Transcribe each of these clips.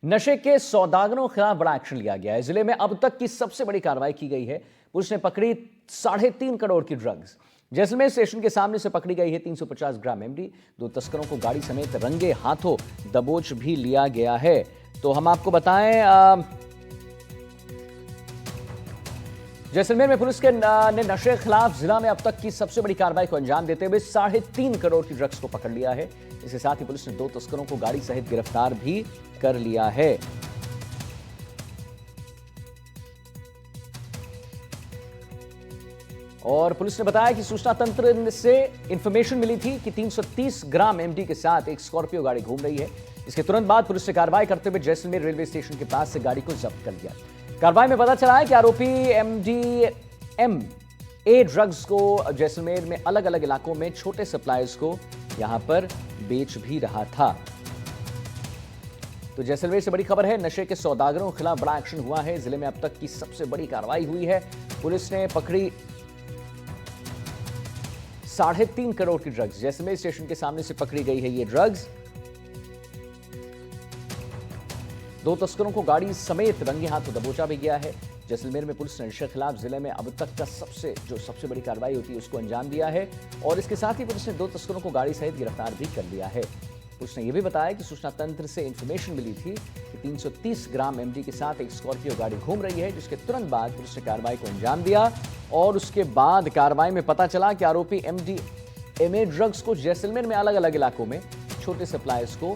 नशे के सौदागरों के खिलाफ बड़ा एक्शन लिया गया है। जिले में अब तक की सबसे बड़ी कार्रवाई की गई है। पुलिस ने पकड़ी 3.5 करोड़ की ड्रग्स। जैसलमेर स्टेशन के सामने से पकड़ी गई है 350 ग्राम एमडी। 2 तस्करों को गाड़ी समेत रंगे हाथों दबोच भी लिया गया है। तो हम आपको बताएं, जैसलमेर में पुलिस ने नशे के खिलाफ जिला में अब तक की सबसे बड़ी कार्रवाई को अंजाम देते हुए 3.5 करोड़ की ड्रग्स को पकड़ लिया है। इसके साथ ही पुलिस ने 2 तस्करों को गाड़ी सहित गिरफ्तार भी कर लिया है। और पुलिस ने बताया कि सूचना तंत्र से इंफॉर्मेशन मिली थी कि 330 ग्राम एमडी के साथ एक स्कॉर्पियो गाड़ी घूम रही है। इसके तुरंत बाद पुलिस ने कार्रवाई करते हुए जैसलमेर रेलवे स्टेशन के पास से गाड़ी को जब्त कर लिया। कार्रवाई में पता चला है कि आरोपी एमडीएमए ड्रग्स को जैसलमेर में अलग अलग इलाकों में छोटे सप्लायर्स को यहां पर बेच भी रहा था। तो जैसलमेर से बड़ी खबर है, नशे के सौदागरों के खिलाफ बड़ा एक्शन हुआ है। जिले में अब तक की सबसे बड़ी कार्रवाई हुई है। पुलिस ने पकड़ी 3.5 करोड़ की ड्रग्स। जैसलमेर स्टेशन के सामने से पकड़ी गई है ये ड्रग्स। 2 तस्करों को गाड़ी समेत रंगे हाथों दबोचा भी गया है। जैसलमेर में पुलिस ने नशे के खिलाफ जिले में अब तक का सबसे बड़ी कार्रवाई होती है उसको अंजाम दिया है। और इसके साथ ही पुलिस ने 2 तस्करों को गाड़ी सहित गिरफ्तार भी कर लिया है। पुलिस ने यह भी बताया कि सूचना तंत्र से इंफॉर्मेशन मिली थी कि 330 ग्राम एमडी के साथ एक स्कॉर्पियो गाड़ी घूम रही है, जिसके तुरंत बाद पुलिस ने कार्रवाई को अंजाम दिया। और उसके बाद कार्रवाई में पता चला कि आरोपी एमडीएमए ड्रग्स को जैसलमेर में अलग अलग इलाकों में छोटे सप्लायर्स को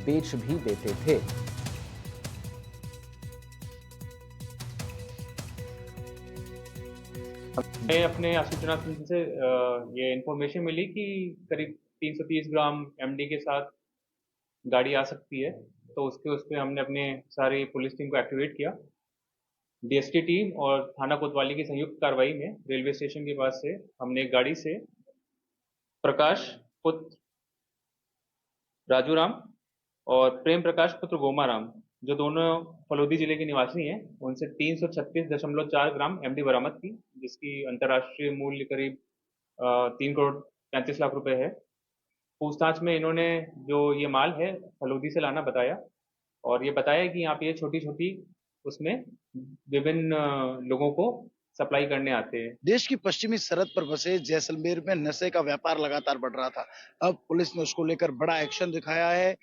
बेच भी देते थे। मैं अपने सूचना तंत्र से ये इन्फॉर्मेशन मिली कि करीब 330 ग्राम एमडी के साथ गाड़ी आ सकती है। तो उस पे हमने अपने सारी पुलिस टीम को एक्टिवेट किया। डीएसटी टीम और थाना कोतवाली की संयुक्त कार्रवाई में रेलवे स्टेशन के पास से हमने एक गाड़ी से प्रकाश पुत्र राजूराम और प्रेम प्रकाश पुत्र गोमाराम, जो दोनों फलोदी जिले के निवासी हैं, उनसे 336.4 ग्राम एमडी बरामद की, जिसकी अंतर्राष्ट्रीय मूल्य करीब 3 करोड़ 35 लाख रुपए है। पूछताछ में इन्होंने जो ये माल है फलोदी से लाना बताया और ये बताया कि यहाँ पे ये छोटी छोटी उसमें विभिन्न लोगों को सप्लाई करने आते हैं। देश की पश्चिमी सरहद पर बसे जैसलमेर में नशे का व्यापार लगातार बढ़ रहा था। अब पुलिस ने उसको लेकर बड़ा एक्शन दिखाया है।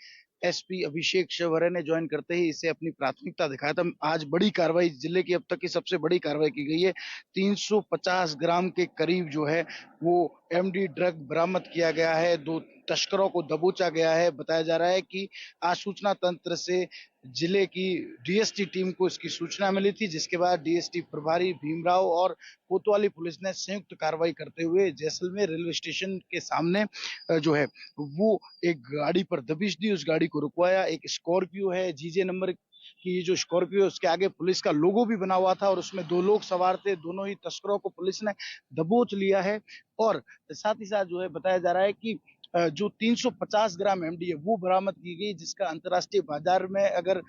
एसपी अभिषेक शिवहरे ने ज्वाइन करते ही इसे अपनी प्राथमिकता दिखाया था। आज बड़ी कार्रवाई, जिले की अब तक की सबसे बड़ी कार्रवाई की गई है। 350 ग्राम के करीब जो है वो एमडी ड्रग बरामद किया गया है। 2 तस्करों को दबोचा गया है। बताया जा रहा है कि आज सूचना तंत्र से जिले की डीएसटी टीम को इसकी सूचना मिली थी, जिसके बाद डीएसटी प्रभारी भीमराव और कोतवाली पुलिस ने संयुक्त कार्रवाई करते हुए जैसलमेर रेलवे स्टेशन के सामने जो है वो एक गाड़ी पर दबिश दी, उस गाड़ी को रुकवाया। एक स्कॉर्पियो है जीजे नंबर की, जो स्कॉर्पियो है उसके आगे पुलिस का लोगो भी बना हुआ था और उसमें 2 लोग सवार थे। दोनों ही तस्करों को पुलिस ने दबोच लिया है। और साथ ही साथ जो है बताया जा रहा है कि जो 350 ग्राम एमडी है वो बरामद की गई, जिसका अंतर्राष्ट्रीय बाजार में अगर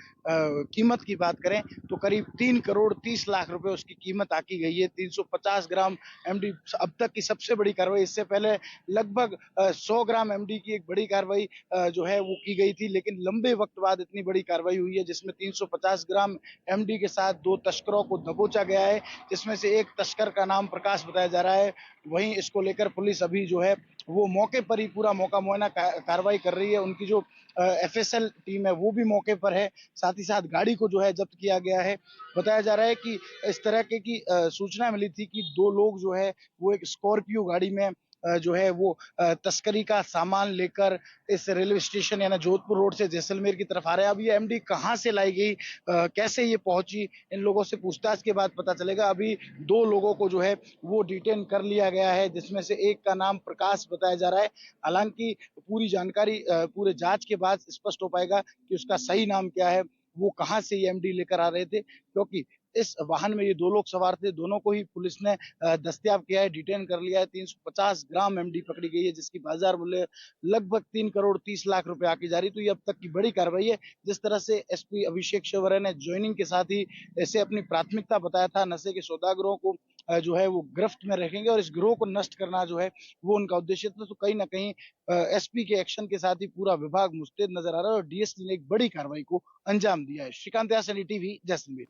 कीमत की बात करें तो करीब 3 करोड़ 30 लाख रुपए उसकी कीमत आकी गई है। 350 ग्राम एमडी अब तक की सबसे बड़ी कार्रवाई। इससे पहले लगभग 100 ग्राम एमडी की एक बड़ी कार्रवाई जो है वो की गई थी, लेकिन लंबे वक्त बाद इतनी बड़ी कार्रवाई हुई है, जिसमें 350 ग्राम एमडी के साथ 2 तस्करों को दबोचा गया है, जिसमें से एक तस्कर का नाम प्रकाश बताया जा रहा है। वहीं इसको लेकर पुलिस अभी जो है वो मौके पर ही पूरा मौका मुआयना कार्रवाई कर रही है। उनकी जो एफएसएल टीम है वो भी मौके पर है। साथ ही साथ गाड़ी को जो है जब्त किया गया है। बताया जा रहा है कि इस तरह की सूचना मिली थी कि 2 लोग जो है वो एक स्कॉर्पियो गाड़ी में जो है वो तस्करी का सामान लेकर इस रेलवे स्टेशन यानी जोधपुर रोड से जैसलमेर की तरफ आ रहे हैं। अब ये एमडी कहाँ से लाई गई, कैसे ये पहुंची, इन लोगों से पूछताछ के बाद पता चलेगा। अभी 2 लोगों को जो है वो डिटेन कर लिया गया है, जिसमें से एक का नाम प्रकाश बताया जा रहा है। हालांकि पूरी जानकारी पूरे जांच के बाद स्पष्ट हो पाएगा कि उसका सही नाम क्या है, वो कहाँ से ये एमडी लेकर आ रहे थे, क्योंकि इस वाहन में ये 2 लोग सवार थे। दोनों को ही पुलिस ने दस्तयाब किया है, डिटेन कर लिया है। 350 ग्राम एमडी पकड़ी गई है, जिसकी बाजार मूल्य लगभग 3 करोड़ 30 लाख रुपए आकी जा रही। तो ये अब तक की बड़ी कार्रवाई है। जिस तरह से एसपी अभिषेक शिवहरे ने ज्वाइनिंग के साथ ही इसे अपनी प्राथमिकता बताया था, नशे के सौदागरों को जो है वो गिरफ्त में रखेंगे और इस गिरोह को नष्ट करना जो है वो उनका उद्देश्य था। तो कहीं ना कहीं एसपी के एक्शन के साथ ही पूरा विभाग मुस्तैद नजर आ रहा है और डीएसपी ने एक बड़ी कार्रवाई को अंजाम दिया है। श्रीकांत यासनी, टीवी, जैसलमेर।